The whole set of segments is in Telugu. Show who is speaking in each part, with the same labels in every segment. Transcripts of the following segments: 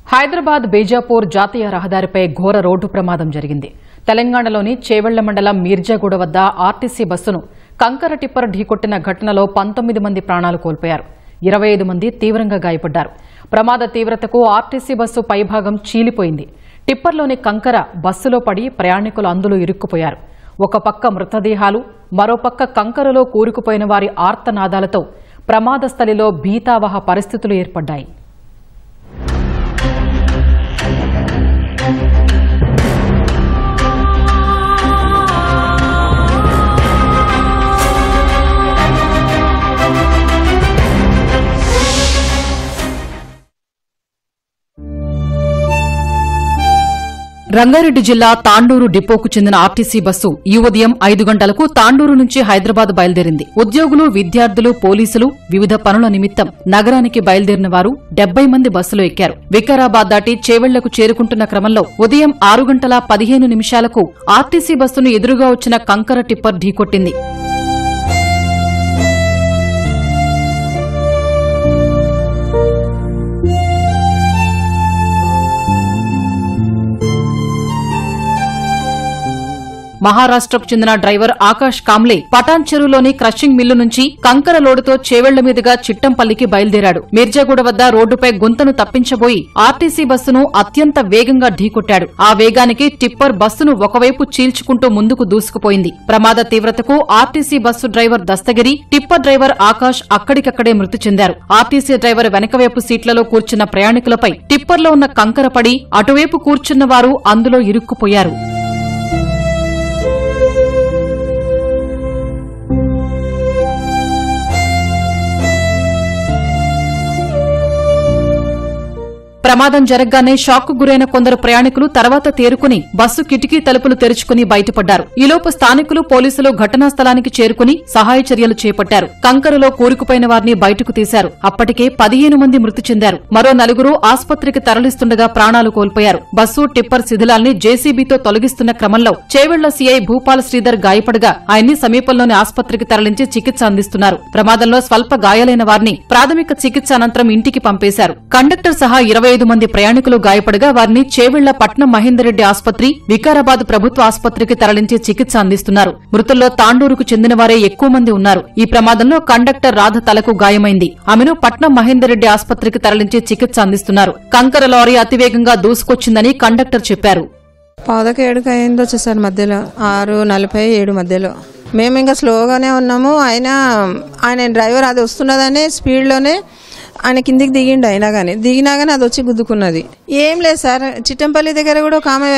Speaker 1: హైదరాబాద్ బేజాపూర్ జాతీయ రహదారిపై ఘోర రోడ్డు ప్రమాదం జరిగింది. తెలంగాణలోని చేవెళ్ల మండలం మీర్జాగూడ వద్ద ఆర్టీసీ బస్సును కంకర టిప్పర్ ఢీకొట్టిన ఘటనలో 19 మంది ప్రాణాలు కోల్పోయారు. 25 మంది తీవ్రంగా గాయపడ్డారు. ప్రమాద తీవ్రతకు ఆర్టీసీ బస్సు పైభాగం చీలిపోయింది. టిప్పర్లోని కంకర బస్సులో పడి ప్రయాణికులు అందులో ఇరుక్కుపోయారు. ఒక పక్క మృతదేహాలు, మరోపక్క కంకరలో కూరుకుపోయిన వారి ఆర్తనాదాలతో ప్రమాద స్థలిలో భీతావహ పరిస్థితులు ఏర్పడ్డాయి. రంగారెడ్డి జిల్లా తాండూరు డిపోకు చెందిన ఆర్టీసీ బస్సు ఈ ఉదయం 5 గంటలకు తాండూరు నుంచి హైదరాబాద్ బయలుదేరింది. ఉద్యోగులు, విద్యార్థులు, పోలీసులు వివిధ పనుల నిమిత్తం నగరానికి బయలుదేరిన వారు 70 మంది బస్సులో ఎక్కారు. వికారాబాద్ దాటి చేవెళ్లకు చేరుకుంటున్న క్రమంలో ఉదయం 6 గంటల 15 నిమిషాలకు ఆర్టీసీ బస్సును ఎదురుగా వచ్చిన కంకర టిప్పర్ ఢీకొట్టింది. మహారాష్ట్రకు చెందిన డ్రైవర్ ఆకాష్ కాంబ్లే పటాన్ చెరువులోని క్రషింగ్ మిల్లు నుంచి కంకర లోడుతో చేవెళ్ల మీదుగా చిట్టంపల్లికి బయలుదేరాడు. మిర్జాగూడ వద్ద రోడ్డుపై గుంతను తప్పించబోయి ఆర్టీసీ బస్సును అత్యంత వేగంగా ఢీకొట్టాడు. ఆ వేగానికి టిప్పర్ బస్సును ఒకవైపు చీల్చుకుంటూ ముందుకు దూసుకుపోయింది. ప్రమాద తీవ్రతకు RTC bus driver Dastagiri, tipper driver Akash అక్కడికక్కడే మృతి చెందారు. ఆర్టీసీ డ్రైవర్ వెనకవైపు సీట్లలో కూర్చున్న ప్రయాణికులపై టిప్పర్లో ఉన్న కంకర పడి అటువైపు కూర్చున్న వారు అందులో ఇరుక్కుపోయారు. ప్రమాదం జరగ్గానే షాక్కు గురైన కొందరు ప్రయాణికులు తర్వాత తేరుకుని బస్సు కిటికీ తలుపులు తెరుచుకుని బయటపడ్డారు. ఈలోపు స్థానికులు, పోలీసులు ఘటనా స్థలానికి చేరుకుని సహాయ చర్యలు చేపట్టారు. కంకరలో కూరుకుపోయిన వారిని బయటకు తీశారు. అప్పటికే 15 మంది మృతి చెందారు. మరో 4 ఆస్పత్రికి తరలిస్తుండగా ప్రాణాలు కోల్పోయారు. బస్సు, టిప్పర్ శిథిలాల్ని జేసీబీతో తొలగిస్తున్న క్రమంలో చేవెళ్ల సీఐ భూపాల్ శ్రీధర్ గాయపడగా ఆయన్ని సమీపంలోని ఆస్పత్రికి తరలించి చికిత్స అందిస్తున్నారు. ప్రమాదంలో స్వల్ప గాయాలైన వారిని ప్రాథమిక చికిత్స అనంతరం ఇంటికి పంపేశారు. కండక్టర్ సహా 25 మంది ప్రయాణికులు గాయపడగా వారిని చేవెళ్ల పట్నం మహేందర్ రెడ్డి ఆస్పత్రి, వికారాబాద్ ప్రభుత్వ ఆస్పత్రికి తరలించి చికిత్స అందిస్తున్నారు. మృతుల్లో తాండూరుకు చెందిన వారే ఎక్కువ మంది ఉన్నారు. ఈ ప్రమాదంలో కండక్టర్ రాధ తలకు గాయమైంది. ఆమెను పట్నం మహేందర్ రెడ్డి ఆస్పత్రికి తరలించి చికిత్స అందిస్తున్నారు. కంకర లారీ అతివేగంగా దూసుకొచ్చిందని కండక్టర్ చెప్పారు.
Speaker 2: 6:17 అయింది వచ్చేసారి మధ్యలో 6:47 మధ్యలో మేము ఇంకా స్లోగానే ఉన్నాము. ఆయన డ్రైవర్ అది వస్తున్నదనే స్పీడ్లోనే ఆయన కిందికి దిగిండు. దిగినాగానే అది వచ్చి గుద్దుకున్నది. ఏం లేదు సార్, చిట్టంపల్లి దగ్గర కూడా ఒక ఆమె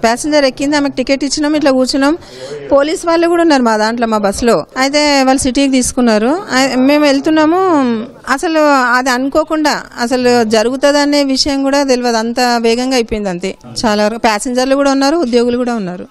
Speaker 2: ప్యాసింజర్ ఎక్కింది. ఆమెకు టికెట్ ఇచ్చినాం, ఇట్లా కూర్చున్నాం. పోలీస్ వాళ్ళు కూడా ఉన్నారు మా దాంట్లో, మా బస్సులో. అయితే వాళ్ళు సిటీకి తీసుకున్నారు. మేము వెళ్తున్నాము. అసలు అది అనుకోకుండా అసలు జరుగుతుందనే విషయం కూడా తెలియదు. అంత వేగంగా అయిపోయింది అంతే. చాలా ప్యాసింజర్లు కూడా ఉన్నారు, ఉద్యోగులు కూడా ఉన్నారు.